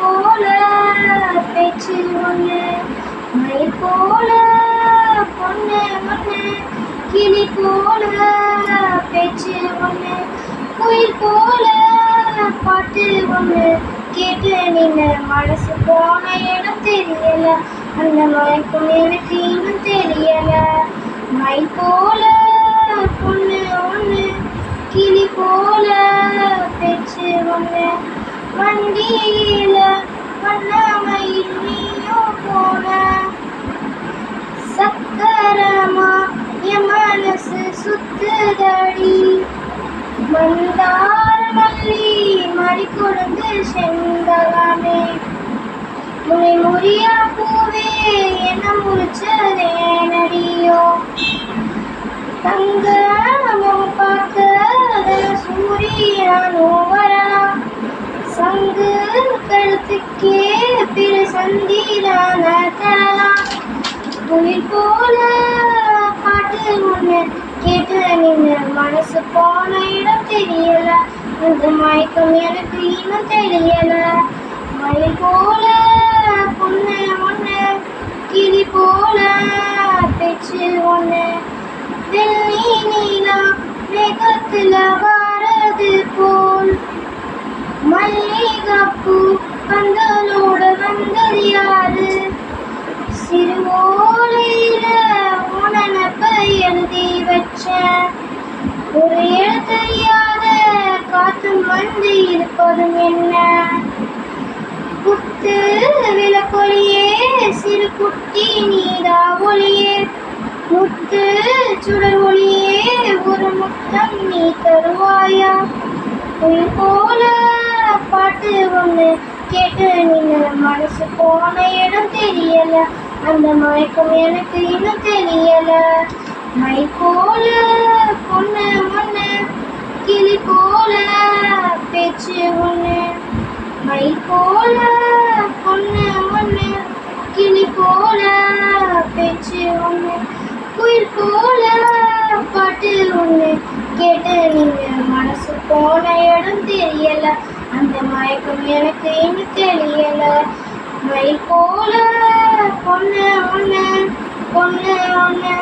போல பேச்சு ஒன்று, மயில் போல பொண்ணு ஒன்று, கிளி போல பேச்சு ஒன்று, குயில் போல பாட்டு ஒன்று கேட்டு நின்ன மனசு போன இடம் தெரியல, அந்த மயக்கம் எனக்கு இன்னும் தெரியல. மயில் போல பொண்ணு ஒன்று, கிளி போல பேச்சு ஒன்று, வண்டியில வண்ணமயில் நீயும் போன, சக்கரமா என் மனசு சுத்துதடி, மந்தார மல்லி மறி கொடுந்து செந்தகாமே, முனை முறியா பூவே என்ன முறிச்சதே நடியோ, தங்க பார்க்க சூரியனோ வரலாம், சங்கு கழுத்துக்கே பிற சந்திரான தரலாம். குயில் போல பாட்டு ஒன்று கேட்டு நின்று மனசு போன இடம் தெரியல, அந்த மயக்கம் எனக்கு இன்னும் தெரியல. மயில் போல பொண்ணு ஒன்று, கிளி போல பேச்சு ஒன்று, வெள்ளி நீலா மேகத்துல வாரது போல், மல்லிகைப்பூ பந்தலோட வந்தது யாரு, சிறு ஓலையில உனப்ப எழுதி வச்ச, ஒரு எழுத்தையாத காத்து வந்து இருப்பதும் என்ன, குத்து விளக்கொலியே சிறு குட்டி நீதா ஒளியே, முத்து சுடர் ஒளியே ஒரு முத்தம் நீ தருவாயா. குயில் போல பாட்டு ஒன்று கேட்டு நின்ன மனசு போன இடம் தெரியல, அந்த மயக்கம் எனக்கு இன்னும் தெரியல. மயில் போல பொண்ணு ஒன்று, கிளி போல பேச்சு ஒன்று, மயில் போல பொண்ணு ஒன்று, கிளி போல பேச்சு ஒன்று, குயில் போல பாட்டு ஒன்று கேட்டு நீங்க மனசு போன இடம் தெரியல, அந்த மயக்கம் எனக்கு இன்னும் தெரியல. மயில் போல பொண்ணு ஒன்று, பொண்ணு ஒன்று.